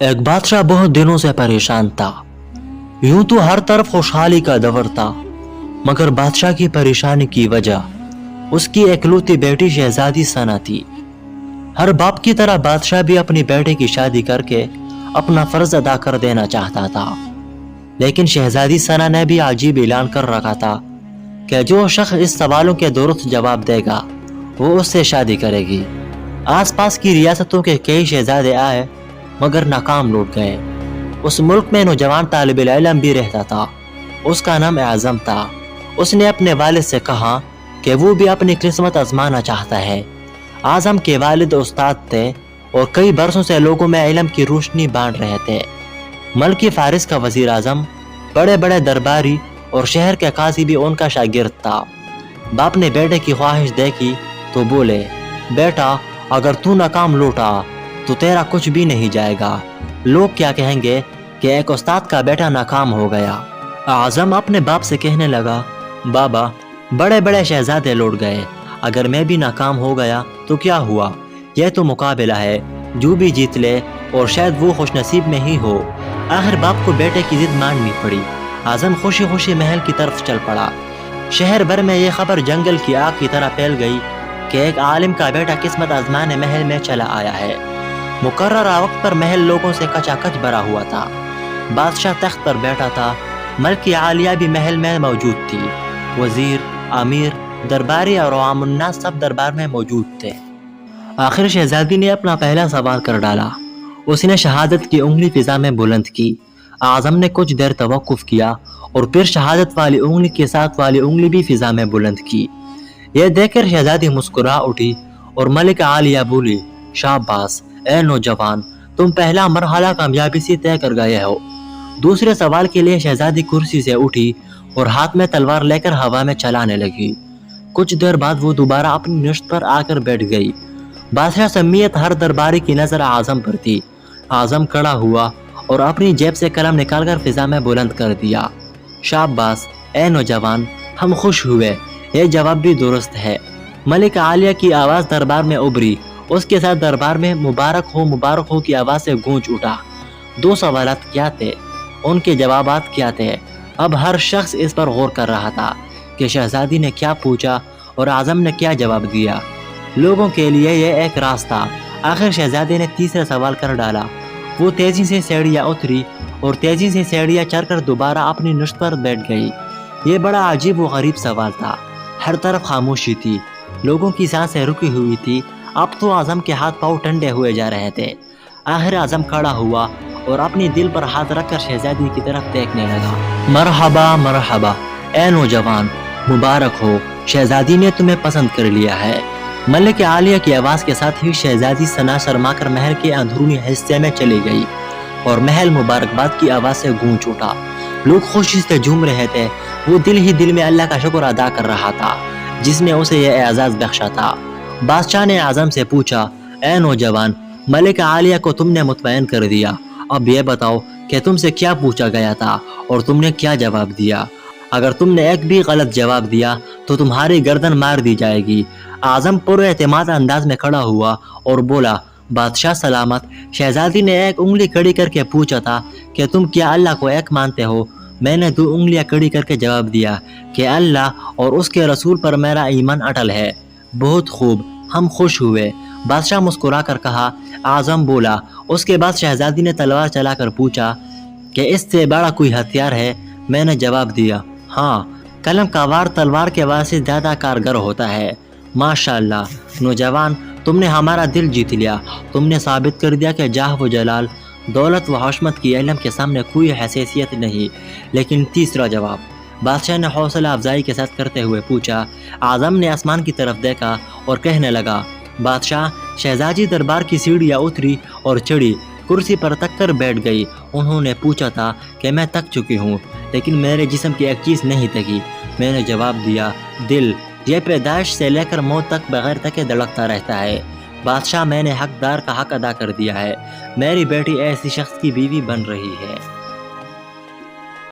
एक बादशाह बहुत दिनों से परेशान था। यूं तो हर तरफ खुशहाली का दौर था, मगर बादशाह की परेशानी की वजह उसकी इकलौती बेटी शहजादी सना थी। हर बाप की तरह बादशाह भी अपनी बेटे की शादी करके अपना फर्ज अदा कर देना चाहता था, लेकिन शहजादी सना ने भी अजीब ऐलान कर रखा था कि जो शख्स इस सवालों के दुरुस्त जवाब देगा वो उससे शादी करेगी। आसपास की रियासतों के कई शहजादे आए मगर नाकाम लौट गए। उस मुल्क में नौजवान तालिब इल्म भी रहता था, उसका नाम आज़म था। उसने अपने वालिद से कहा कि वो भी अपनी किस्मत आजमाना चाहता है। आज़म के वालिद उस्ताद थे और कई बरसों से लोगों में इल्म की रोशनी बांट रहे थे। मल्की फारिस का वजीर आजम, बड़े बड़े दरबारी और शहर के काजी भी उनका शागिर्द था। बाप ने बेटे की ख्वाहिश देखी तो बोले, बेटा अगर तू नाकाम लौटा तो तेरा कुछ भी नहीं जाएगा। लोग क्या कहेंगे कि एक उस्ताद का बेटा नाकाम हो गया। आज़म अपने बाप से कहने लगा, बाबा बड़े बड़े शहजादे लौट गए, अगर मैं भी नाकाम हो गया तो क्या हुआ? यह तो मुकाबला है, जो भी जीत ले और शायद वो खुशनसीब में ही हो। आखिर बाप को बेटे की जिद माननी पड़ी। आज़म खुशी खुशी महल की तरफ चल पड़ा। शहर भर में यह खबर जंगल की आग की तरह फैल गई कि एक आलिम का बेटा किस्मत आजमाने महल में चला आया है। मुकर्ररा वक्त पर महल लोगों से कचाकच भरा हुआ था। बादशाह तख्त पर बैठा था, मलकी आलिया भी महल में मौजूद थी। वजीर, अमीर, दरबारी और आमुन्नास सब दरबार में मौजूद थे। आखिर शहजादी ने अपना पहला सवाल कर डाला। उसने शहादत की उंगली फिजा में बुलंद की। आज़म ने कुछ देर तवक्कुफ किया और फिर शहादत वाली उंगली के साथ वाली उंगली भी फिजा में बुलंद की। यह देखकर शहजादी मुस्कुरा उठी और मलिक आलिया बोली, शाबाश ए नौजवान, तुम पहला मरहला कामयाबी से तय कर गए हो। दूसरे सवाल के लिए शहजादी कुर्सी से उठी और हाथ में तलवार लेकर हवा में चलाने लगी। कुछ देर बाद वो दोबारा अपनी नश्त पर आकर बैठ गई। बादशाह समेत हर दरबारी की नजर आज़म पर थी। आज़म खड़ा हुआ और अपनी जेब से कलम निकालकर फिजा में बुलंद कर दिया, शाबाश ए नौजवान, हम खुश हुए, यह जवाब भी दुरुस्त है। मलिक आलिया की आवाज़ दरबार में उभरी। उसके साथ दरबार में मुबारक हो की आवाज़ से गूंज उठा। दो सवालात क्या थे, उनके जवाबात क्या थे? अब हर शख्स इस पर गौर कर रहा था कि शहजादी ने क्या पूछा और आज़म ने क्या जवाब दिया। लोगों के लिए यह एक राज था। आखिर शहजादी ने तीसरा सवाल कर डाला। वो तेजी से सीढ़ियाँ उतरी और तेजी से सीढ़ियाँ चढ़कर दोबारा अपनी नश्त पर बैठ गई। ये बड़ा अजीब व गरीब सवाल था। हर तरफ खामोशी थी, लोगों की सांसें रुकी हुई थी। अब तो आज़म के हाथ पाँव ठंडे हुए जा रहे थे। आखिर आज़म खड़ा हुआ और अपने दिल पर हाथ रखकर शहजादी की तरफ देखने लगा। मरहबा मरहबा ए नौजवान, मुबारक हो, शहजादी ने तुम्हें पसंद कर लिया है। मलिक आलिया की आवाज़ के साथ ही शहजादी सना शर्मा कर महल के अंदरूनी हिस्से में चली गई और महल मुबारकबाद की आवाज़ से गूंज उठा। लोग खुशी से झूम रहे थे। वो दिल ही दिल में अल्लाह का शुक्र अदा कर रहा था जिसने उसे यह एजाज़ बख्शा था। बादशाह ने आज़म से पूछा, ए नौजवान, मलिक आलिया को तुमने मुतमईन कर दिया, अब यह बताओ कि तुमसे क्या पूछा गया था और तुमने क्या जवाब दिया? अगर तुमने एक भी गलत जवाब दिया तो तुम्हारी गर्दन मार दी जाएगी। आज़म पुरएतमाद अंदाज में खड़ा हुआ और बोला, बादशाह सलामत। शहजादी ने एक उंगली कड़ी करके पूछा था कि तुम क्या अल्लाह को एक मानते हो? मैंने दो उंगलियां कड़ी करके जवाब दिया कि अल्लाह और उसके रसूल पर मेरा ईमान अटल है। बहुत खूब, हम खुश हुए, बादशाह मुस्कुरा कर कहा। आज़म बोला। उसके बाद शहजादी ने तलवार चलाकर पूछा कि इससे बड़ा कोई हथियार है? मैंने जवाब दिया, हाँ, कलम का वार तलवार के वार से ज़्यादा कारगर होता है। माशाअल्लाह नौजवान, तुमने हमारा दिल जीत लिया। तुमने साबित कर दिया कि जाह व जलाल, दौलत व हशमत की इल्म के सामने कोई हैसियत नहीं। लेकिन तीसरा जवाब? बादशाह ने हौसला अफजाई के साथ करते हुए पूछा। आज़म ने आसमान की तरफ देखा और कहने लगा, बादशाह, शहजादी दरबार की सीढ़ियाँ उतरी और चढ़ी, कुर्सी पर तक कर बैठ गई। उन्होंने पूछा था कि मैं थक चुकी हूँ, लेकिन मेरे जिस्म की एक चीज़ नहीं थकी। मैंने जवाब दिया, दिल। यह पैदाइश से लेकर मौत तक बगैर थके धड़कता रहता है। बादशाह, मैंने हकदार का हक अदा कर दिया है। मेरी बेटी ऐसी शख्स की बीवी बन रही है।